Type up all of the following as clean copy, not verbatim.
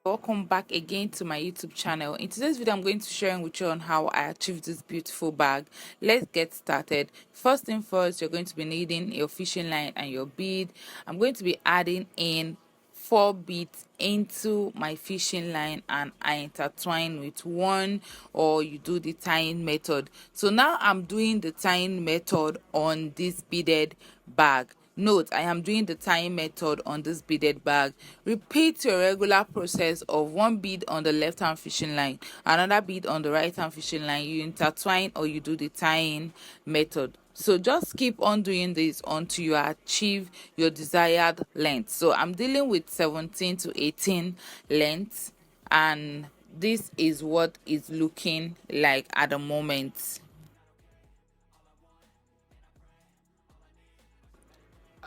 Welcome back again to my YouTube channel. In today's video, I'm going to share with you on how I achieved this beautiful bag. Let's get started. First thing first, you're going to be needing your fishing line and your bead. I'm going to be adding in 4 beads into my fishing line, and I intertwine with one, or you do the tying method. So now I'm doing the tying method on this beaded bag. Note, I am doing the tying method on this beaded bag. Repeat your regular process of 1 bead on the left hand fishing line, another bead on the right hand fishing line. You intertwine or you do the tying method. So just keep on doing this until you achieve your desired length. So I'm dealing with 17 to 18 lengths, and this is what it's looking like at the moment.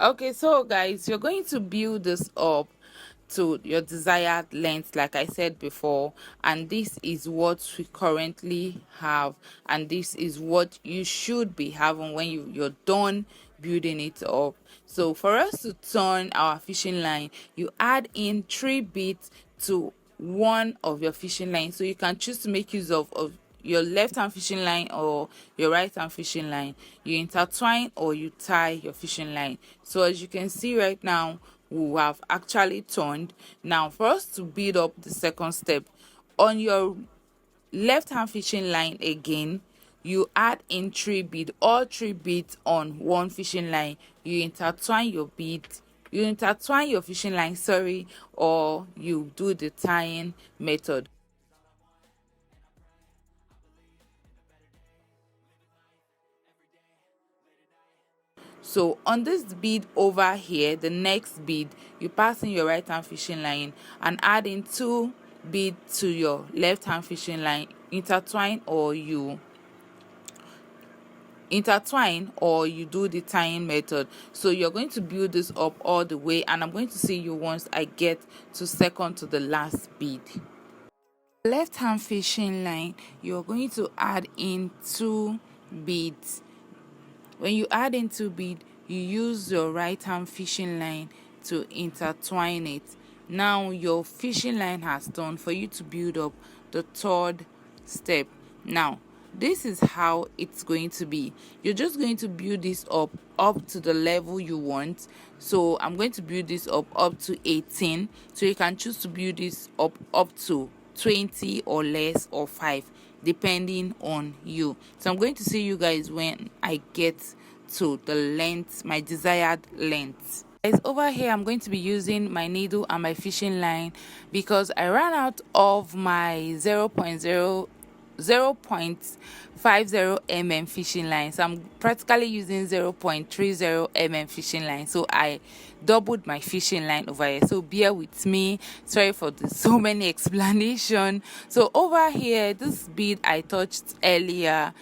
Okay, so guys, you're going to build this up to your desired length, like I said before, and this is what we currently have, and this is what you should be having when you're done building it up. So for us to turn our fishing line, you add in 3 beads to one of your fishing lines. So you can choose to make use of your left hand fishing line or your right hand fishing line. You intertwine or you tie your fishing line. So as you can see right now, we have actually turned. Now for us to build up the second step, on your left hand fishing line again, you add in 3 beads, all 3 beads on one fishing line. You intertwine your bead, you intertwine your fishing line, sorry, or you do the tying method. So on this bead over here, the next bead, you pass in your right hand fishing line and add in 2 beads to your left hand fishing line. Intertwine or you do the tying method. So you're going to build this up all the way, and I'm going to see you once I get to second to the last bead. Left hand fishing line, you're going to add in 2 beads. When you add in 2 beads, you use your right hand fishing line to intertwine it. Now your fishing line has done for you to build up the third step. Now this is how it's going to be. You're just going to build this up to the level you want. So I'm going to build this up to 18. So you can choose to build this up to 20 or less, or 5, depending on you. So I'm going to see you guys when I get to the length, my desired length. Guys, over here I'm going to be using my needle and my fishing line because I ran out of my 0.50 fishing line. So I'm practically using 0.30 fishing line. So I doubled my fishing line over here. So bear with me. Sorry for the so many explanation. So over here, this bead I touched earlier,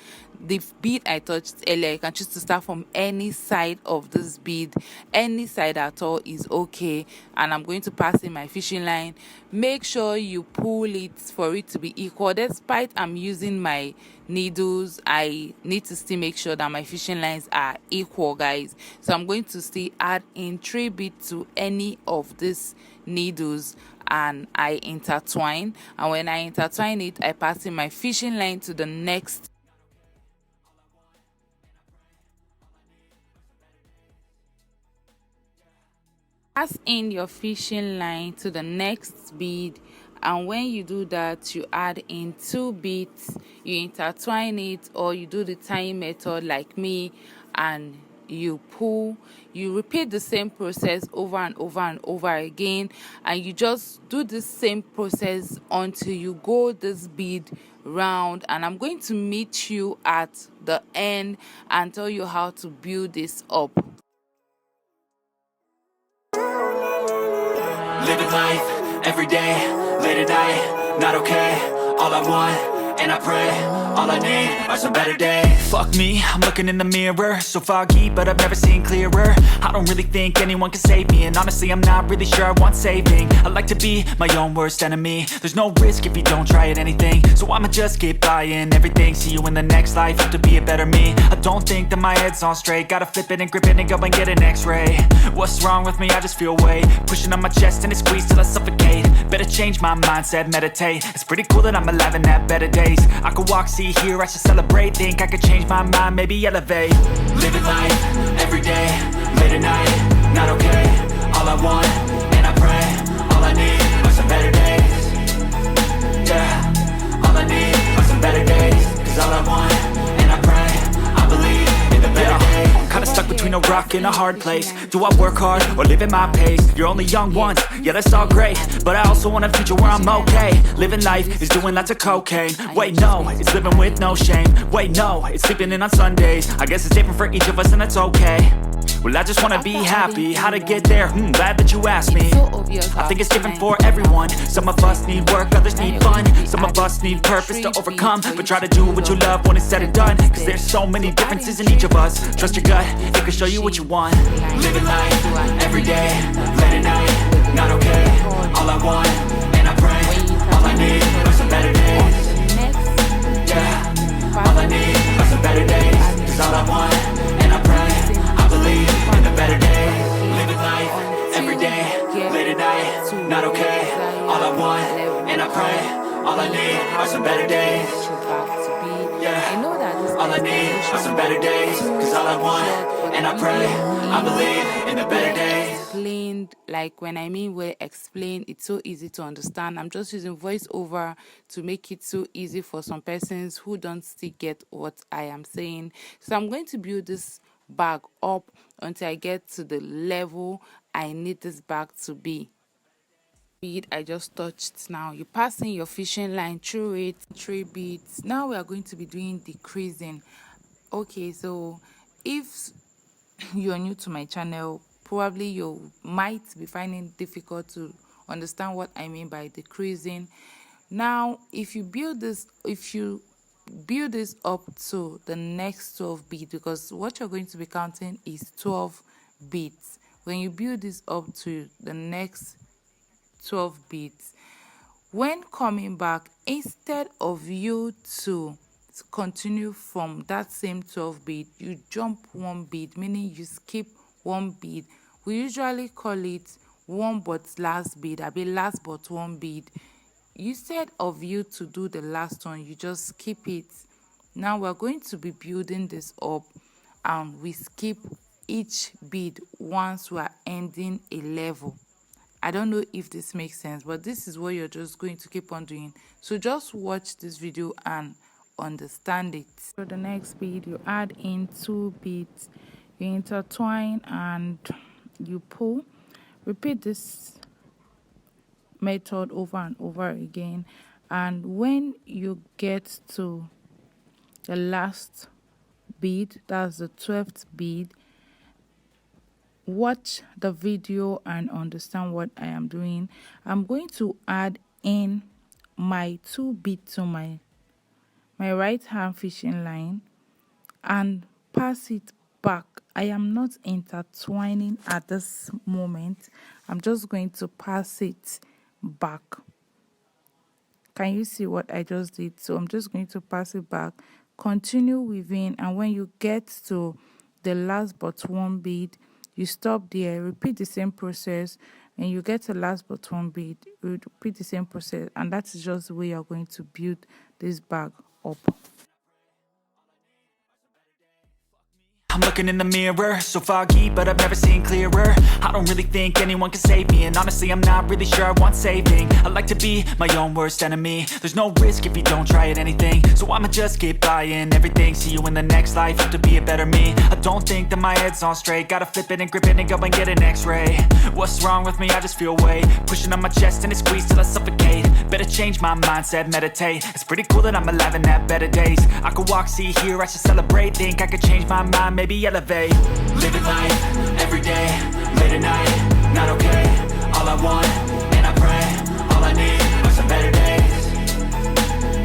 you can choose to start from any side of this bead. Any side at all is okay, and I'm going to pass in my fishing line. Make sure you pull it for it to be equal. Despite I'm using my needles, I need to still make sure that my fishing lines are equal, guys. So I'm going to still add in 3 beads to any of these needles, and I intertwine. And when I intertwine it, I pass in my fishing line to the next. Pass in your fishing line to the next bead, and when you do that, you add in 2 beads, you intertwine it or you do the tying method like me, and you pull. You repeat the same process over and over and over again, and you just do the same process until you go this bead round. And I'm going to meet you at the end and tell you how to build this up. Living life, every day, late at night, not okay. All I want, and I pray. All I need are some better days. Fuck me, I'm looking in the mirror, so foggy, but I've never seen clearer. I don't really think anyone can save me, and honestly I'm not really sure I want saving. I like to be my own worst enemy. There's no risk if you don't try at anything, so I'ma just keep buying everything. See you in the next life, have to be a better me. I don't think that my head's on straight, gotta flip it and grip it and go and get an x-ray. What's wrong with me? I just feel weight pushing on my chest and it squeezes till I suffocate. Better change my mindset, meditate. It's pretty cool that I'm alive and have better days. I could walk, see, hear, I should celebrate. Think I could change my mind, maybe elevate. Living life, every day, late at night, not okay. All I want, and I pray, all I need are some better days. Yeah, all I need are some better days. Cause all I want, and I pray, I believe in the better days. I'm kinda stuck between a rock and a hard place. Do I work hard or live at my pace? You're only young once, yeah that's all great, but I also want a future where I'm okay. Living life is doing lots of cocaine. Wait no, it's living with no shame. Wait no, it's sleeping in on Sundays. I guess it's different for each of us and that's okay. Well I just wanna be happy, how to get there, glad that you asked me. I think it's different for everyone. Some of us need work, others need fun. Some of us need purpose to overcome, but try to do what you love when it's said and done. Cause there's so many differences in each of us. Trust your gut, it can show you what you want. Living life, every day, late at night, not okay. All I want, and I pray, all I need are some better days. Yeah, all I need are some better days. Cause all I want, and I pray, I believe in the better days. Living life, every day, late at night, not okay. All I want, and I pray, all I need are some better days. Yeah, all I need are some better days. Cause all I want, and I pray, I believe in the better days. Explained, like when I mean well explained, it's so easy to understand. I'm just using voiceover to make it so easy for some persons who don't still get what I am saying. So I'm going to build this bag up until I get to the level I need this bag to be. I just touched. Now you pass in your fishing line through it, 3 beads. Now we are going to be doing decreasing. Okay, so if you're new to my channel, probably you might be finding it difficult to understand what I mean by decreasing. Now if you build this up to the next 12 beads, because what you're going to be counting is 12 beads. When you build this up to the next 12 beads, when coming back, instead of you to continue from that same 12 bead, you jump 1 bead, meaning you skip 1 bead. We usually call it one but last bead, I mean last but 1 bead. Instead of you to do the last one, you just skip it. Now we're going to be building this up, and we skip each bead once we are ending a level. I don't know if this makes sense, but this is what you're just going to keep on doing. So just watch this video and understand it. For the next bead, you add in 2 beads, you intertwine and you pull. Repeat this method over and over again, and when you get to the last bead, that's the 12th bead, watch the video and understand what I am doing. I'm going to add in my 2 beads to my right hand fishing line and pass it back. I am not intertwining at this moment. I'm just going to pass it back. Can you see what I just did? So I'm just going to pass it back, continue weaving, and when you get to the last but 1 bead, you stop there, repeat the same process, and you get the last but 1 bead, you repeat the same process, and that is just the way you're going to build this bag up. I'm looking in the mirror, so foggy, but I've never seen clearer. I don't really think anyone can save me, and honestly I'm not really sure I want saving. I like to be my own worst enemy. There's no risk if you don't try at anything, so I'ma just keep buying everything. See you in the next life, have to be a better me. I don't think that my head's on straight, gotta flip it and grip it and go and get an x-ray. What's wrong with me? I just feel weight pushing on my chest and it squeezes till I suffocate. Better change my mindset, meditate. It's pretty cool that I'm alive and have better days. I could walk, see, hear, I should celebrate. Think I could change my mind, maybe elevate. Living life, every day, late at night, not okay. All I want, and I pray, all I need are some better days.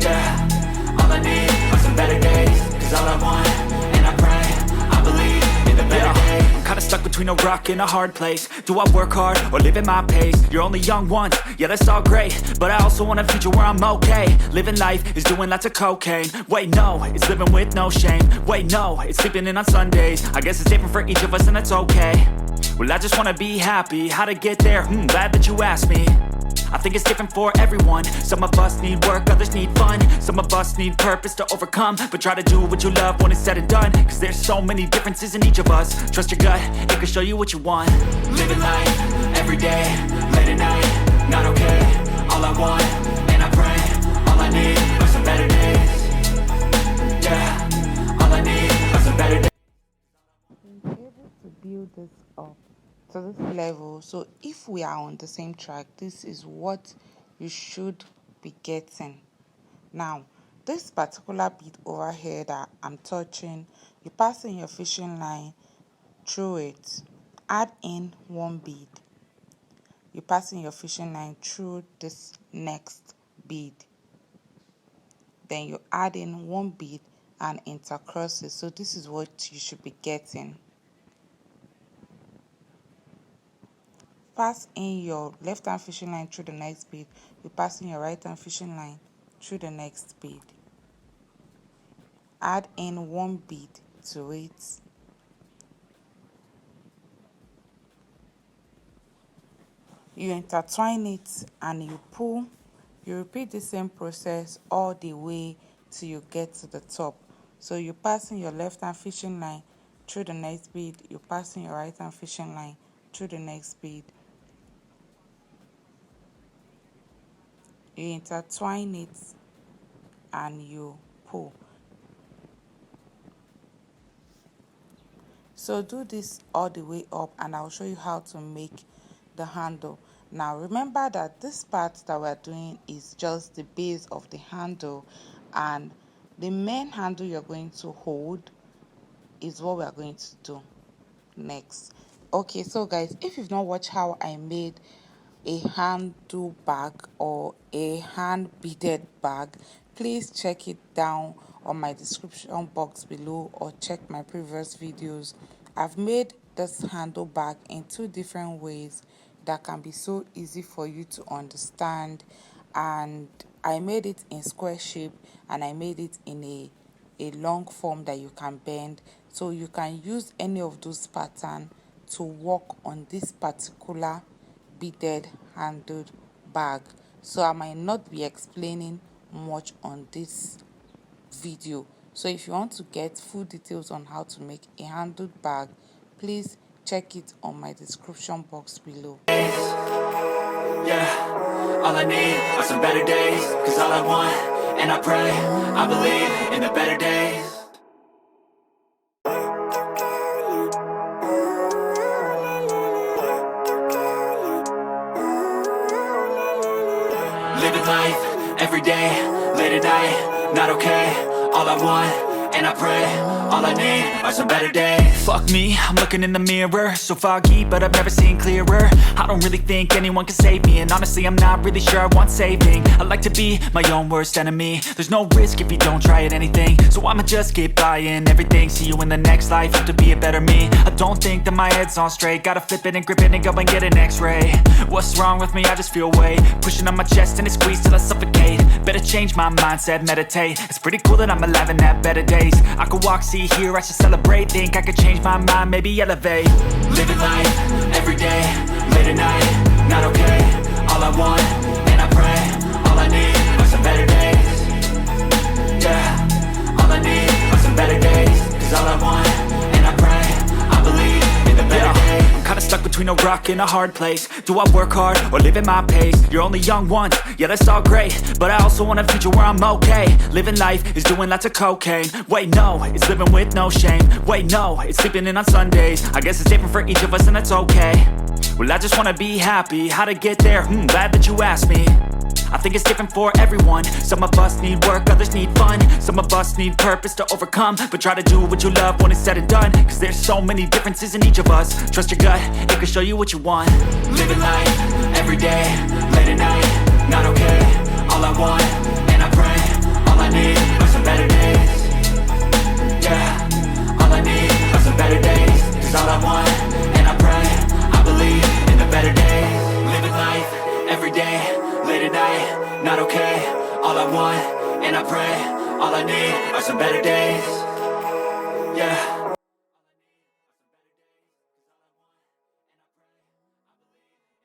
Yeah, between a rock and a hard place. Do I work hard or live at my pace? You're only young once, yeah that's all great, but I also want a future where I'm okay. Living life is doing lots of cocaine. Wait no, it's living with no shame. Wait no, it's sleeping in on Sundays. I guess it's different for each of us and that's okay. Well I just wanna be happy, how to get there? Glad that you asked me. I think it's different for everyone. Some of us need work, others need fun. Some of us need purpose to overcome. But try to do what you love when it's said and done, cause there's so many differences in each of us. Trust your gut, it can show you what you want. Living life, every day, late at night, not okay. All I want, and I pray, all I need are some better days. Yeah, all I need are some better days. Be able to build this up to this level. So if we are on the same track, this is what you should be getting. Now this particular bead over here that I'm touching, you pass in your fishing line through it, add in one bead, you pass in your fishing line through this next bead, then you add in one bead and intercross it. So this is what you should be getting. Pass in your left hand fishing line through the next bead, you pass in your right hand fishing line through the next bead, add in one bead to it, you intertwine it and you pull. You repeat the same process all the way till you get to the top. So you pass in your left hand fishing line through the next bead, you pass in your right hand fishing line through the next bead, you intertwine it and you pull. So do this all the way up and I'll show you how to make the handle. Now remember that this part that we're doing is just the base of the handle, and the main handle you're going to hold is what we're going to do next. Okay, so guys, if you've not watched how I made a handle bag or a hand beaded bag, please check it down on my description box below or check my previous videos. I've made this handle bag in two different ways that can be so easy for you to understand, and I made it in square shape and I made it in a long form that you can bend, so you can use any of those patterns to work on this particular beaded handled bag. So I might not be explaining much on this video. So if you want to get full details on how to make a handled bag, please check it on my description box below. Yeah, all I need are some better days, cause all I want, and I pray, I believe in the better days. Living life, every day, late at night, not okay. All I want, and I pray, all I need are some better days. Fuck me, I'm looking in the mirror, so foggy, but I've never seen clearer. I don't really think anyone can save me, and honestly I'm not really sure I want saving. I like to be my own worst enemy. There's no risk if you don't try at anything, so I'ma just keep buying everything. See you in the next life, have to be a better me. I don't think that my head's on straight, gotta flip it and grip it and go and get an x-ray. What's wrong with me? I just feel weight pushing on my chest and it squeezes till I suffocate. Better change my mindset, meditate. It's pretty cool that I'm alive and have better days. I could walk, see, hear, I should celebrate. Think I could change my mind, maybe elevate. Living life, every day, late at night, not okay. All I want, and I pray, all I need are some better days. Yeah, all I need are some better days, cause all I want, and I pray, I believe in the better days. I'm kinda stuck between a rock and a hard place. Do I work hard or live at my pace? You're only young once, yeah that's all great, but I also want a future where I'm okay. Living life is doing lots of cocaine. Wait no, it's living with no shame. Wait no, it's sleeping in on Sundays. I guess it's different for each of us and that's okay. Well I just wanna be happy, how to get there? Glad that you asked me. I think it's different for everyone. Some of us need work, others need fun. Some of us need purpose to overcome. But try to do what you love when it's said and done, cause there's so many differences in each of us. Trust your gut, it can show you what you want. Living life, every day, late at night, not okay. All I want, and I pray, all I need are some better days. Yeah, all I need are some better days, cause all I want, and I pray, not okay. All I want, and I pray, all I need are some better days. Yeah.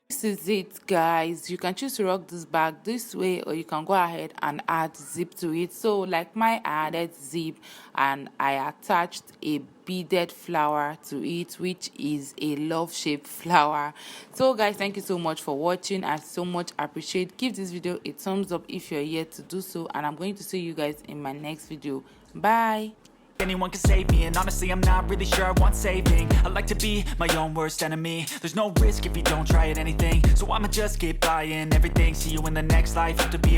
This is it, guys. You can choose to rock this bag this way, or you can go ahead and add zip to it. So like my, I added zip and I attached a beaded flower to it, which is a love shaped flower. So guys, thank you so much for watching. I so much appreciate. Give this video a thumbs up if you're here to do so, and I'm going to see you guys in my next video. Bye. Anyone can save me, and honestly I'm not really sure I want saving. I like to be my own worst enemy. There's no risk if you don't try at anything, so I'ma just keep buying everything. See you in the next life, have to be